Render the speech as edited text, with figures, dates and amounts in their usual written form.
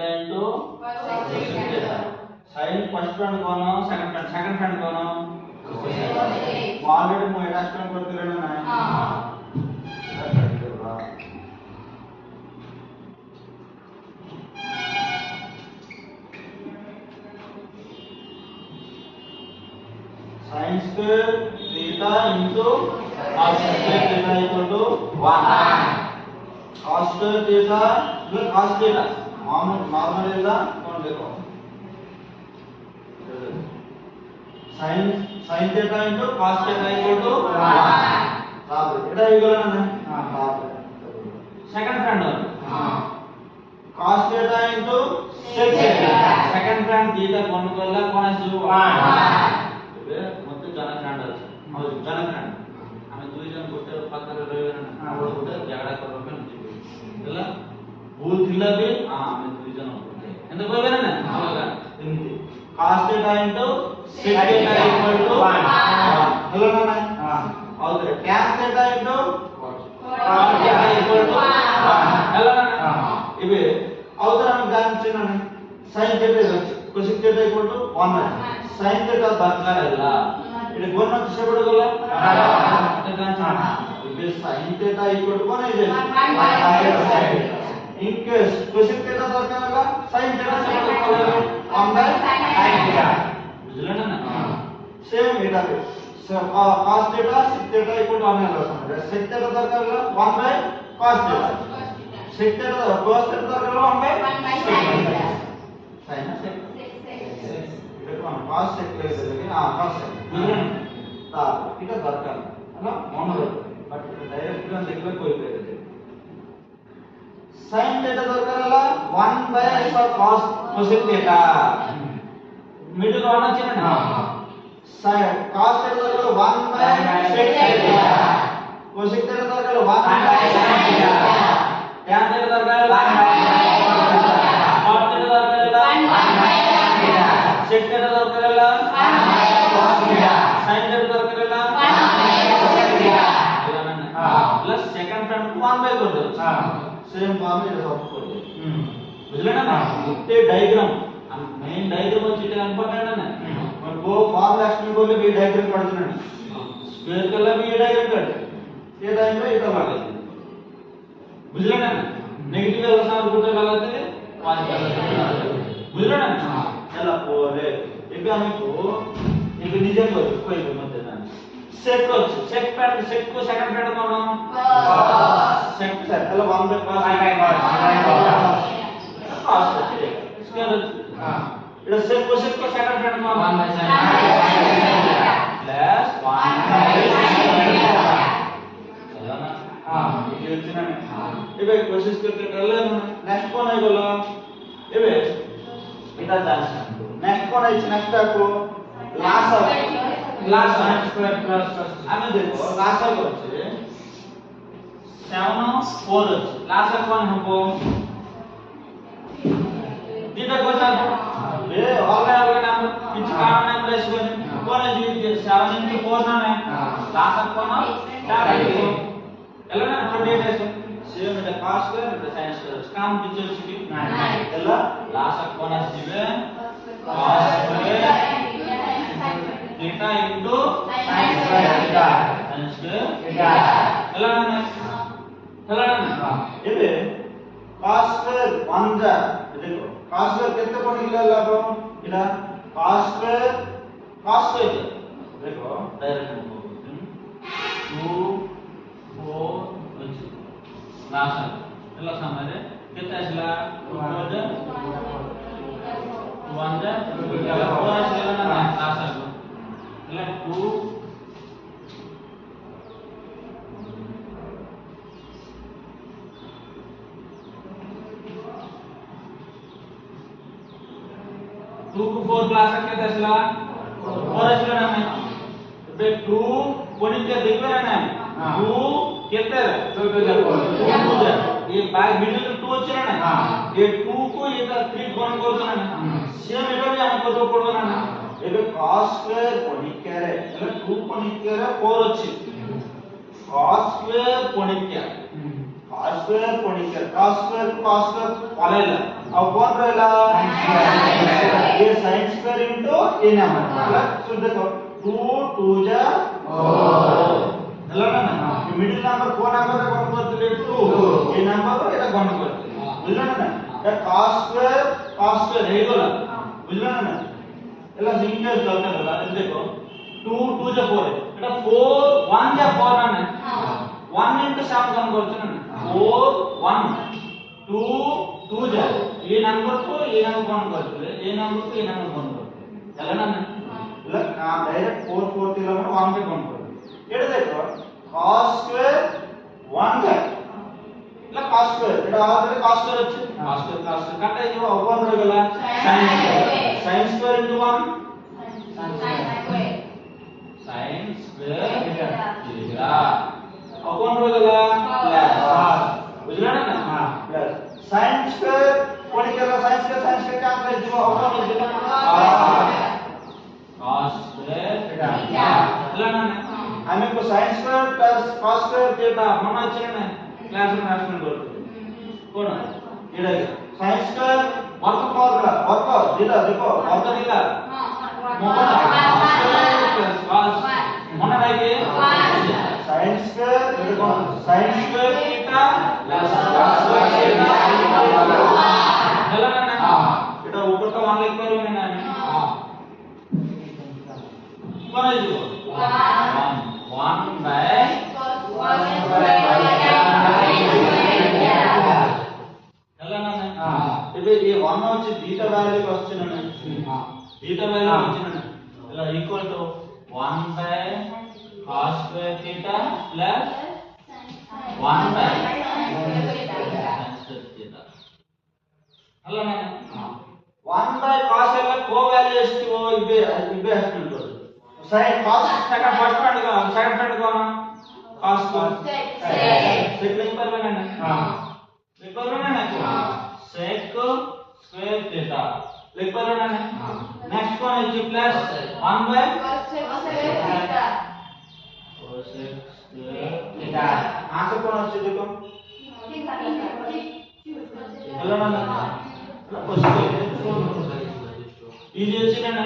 theta into cosec theta. Sin first front कौन हो second front कौन हो ऑलरेडी मैं एक्सप्लेन करते रहना है हां sin square theta into cos square theta equal to 1 cos square theta plus cos theta normal ಇಲ್ಲ ನೋಡಬೇಕು sin theta into cos theta equal to 1 ತಾಪರೆ এটা ಈಗಲ್ಲ না ತಾಪರೆ second friend cos theta into sec theta second friend theta কোন করলে কোন আসবে 1 ಮತ್ತೆ ಜನ ಫ್ರೆಂಡ್ আছে ಹೌದು ಜನ ಫ್ರೆಂಡ್ আমি দুইজন করতে পাতারে রইবে না আমরা ওটা ঝগড়া করব ಇಲ್ಲ ভুল থিলা भी আমি দুইজন করতে ಎಂತ কইবে না আলাদা এমনি cos theta into sec theta equal to 1 হলো না ಹೌದು tan theta into cos theta equal to 1 ಹলো না ಇವೆ ಹೌದು ನಮಗೆ ಗಾಂಚಿನ sin theta ಇರುತ್ತೆ cosec theta equal to 1 sin theta ದರ್ಕಾರ ಇಲ್ಲ ಇದು ಗೋನ ಸೇಬಿಡೋಲ್ಲ ಮತ್ತೆ ಗಾಂಚಿನ ಇವೆ sin theta equal to 1 ಇದೆ 1 in case cosec theta ದರ್ಕಾರ ಇಲ್ಲ sin theta ಸೇಬಿಡೋಲ್ಲ 1/sin theta বুঝলেন না सेम এটা cos theta sec theta equal to 1 হলো समझ sec theta দরকার হলো 1/cos theta sec theta cos theta দরকার হলো 1/sin theta তাই না sec এটা কোন cos sec লাগে না cos sec বুঝলেন তা এটা দরকার হলো মনে রাখবেন বাট ডাইরেক্ট গান দেখলে কই পেয়ে যাবে sin theta দরকার হলো 1/cos sec theta मिडिल होना चाहिए ना cos theta दरकार 1/sec theta cosec theta दरकार 1/sin theta tan theta दरकार 1/cos theta दरकार 1/sin theta sec theta दरकार 1/cos theta sin theta दरकार 1/cosec theta plus second friend को 1/, कर दो सेम फॉर्म में सब कर दो बुझले ना ये डायग्राम मेन डायग्राम వచ్చేట ఇంపార్టెంట్ అన్న మనకు ఫార్ములా ఎక్స్ప్లెయిన్ করলে ఈ డయాగ్రామ్ పడుతున్నాడు స్క్వేర్ కల్లా भी ये डायग्राम कर ये टाइम में इतना लगा बुझले ना नेगेटिव वाला साउंड कोटे लगाते हैं 5 बुझले ना चला बोले ଏବେ ଆମକୁ ଏବେ ନିଜେ କହିବେ ମତେ ନା सेक ଅଛି सेक पैड सेक को सेकंड पैड कोन सेक चलो 1/cos cos इसके এটা सेक को सेकंड फ्रेंड में 1/sin प्लस 1/sin चला ना हां ये వచ్చిన এবে कोशिश करके करले नेक्स्ट कोन है बोलो এবে এটা জানছ नेक्स्ट कोन है नेक्स्ट को लास्ट स्क्वायर प्लस আমি দেখো লাস্ট হচ্ছে 7 4 আছে লাস্ট কোন হবে দিটা কথা ए ऑलरेडी नाम किछ कारण नाम रेसवन कोन जी 7 into 4 ना लास्ट कोन 4 है ಎಲ್ಲ ना 28 है सेम ಇದೆ cos square ಇದೆ sin square काम टीचर ಸಿಟಿ ಎಲ್ಲ लास्ट कोन ಸಿವೆ cos square theta into sin square theta sin square theta ಎಲ್ಲ ना ಇವೆ cos square 1 जा देखो cos square कितने को निकला लाभो इला cos square देखो डायरेक्ट 2 4 अच्छी लास्ट ಎಲ್ಲ ಸಮಯದಲ್ಲಿ कितना इसला 1 जा ಎಲ್ಲ 4 इसला ना लास्ट ಎಲ್ಲ 2 2 को 4 क्लास के दसला 4 असला ना बे 2 कोनी के देखबे ना 2 केते 2 ये बाय मिडिल में 2 వచ్చరా ना ये 2 को ये 3 कोन करछना ना सेम एटा भी हमको तो पड़बो ना एबे cos स्क्वायर कोनी के रे એટલે 2 कोनी के रे 4 अछि cos स्क्वायर कोनी के cos square कोणी के cos square वालेला अब कौन रहेगा ये sin square into a number मतलब सुन देखो 2 2 जा 4 ହେଲା ନା ଏ ମିଡିଲ ନମ୍ବର କୋ ନମ୍ବର ରେ କଣ କରିଥିଲେ 2 ଏ ନମ୍ବର ଏଟା ଗଣ କରିଥିଲେ ବୁଝିଲ ନା ଏ cos square ହେଇଗଲା ବୁଝିଲ ନା ହେଲା ସିଙ୍ଗଲ ଦରକାର ହେଲା ଏ ଦେଖ 2 2 जा 4 एटा 4 1 जा 4 ना 1 into 7 कौन करछ ना 4 1 2 2 जा ये नंबर को ये नंबर कौन करछले ये नंबर को ये नंबर कौन करछले चला ना मतलब ना डायरेक्ट 4 4 तिला 1 पे कौन कर एटा देखो cos square 1 जा એટલે cos square एटा आದ್ರೆ cos square আছে cos square काटा जो अवन रह गेला sin square into 1 sin square theta अब कौन रह गेला प्लस बुझला ना हां प्लस sin square कोन केला sin square क्या करे जीव अब कौन जीव cos square थीटा बुझला ना हमें को sin square plus cos square theta मन আছে না क्लास में राशि करते कोन एडा sin square वर्ग फॉर्मूला वर्ग दिला देखो वर्ग दिला mana lagi sin square itu kon sin square kita plus cos square kita jalan na এটা উপরটা 1 লিখতে পারবে না আমি কোন আইব 1 by jalan na ଏବେ ये 1 ଅଛି ଦିଟା ଭ୍ୟାଲ୍ୟୁ ଅଛି ନା ଦିଟା ଭ୍ୟାଲ୍ୟୁ ଅଛି ନା ହେଲା equal to 1 by cos square theta plus 1 by sin square theta ಹಲ್ಲ ನಾ 1 by cos ಎಲ್ಲ ಕೋ ವ್ಯಾಲ್ಯೂ ಎಷ್ಟು ಇವೆ ಅಷ್ಟು sin cos second first point ಕೋ ಸೆಕೆಂಡ್ ಪಾಯಿಂಟ್ ಕೋ cos ಸೆಕೆಂಡ್ पर बना हां लिख पर बना sec square theta लिख पर बना next one is plus 1 by cos theta cos square theta answer कौन আছে देखो हेलो ना ये আছে না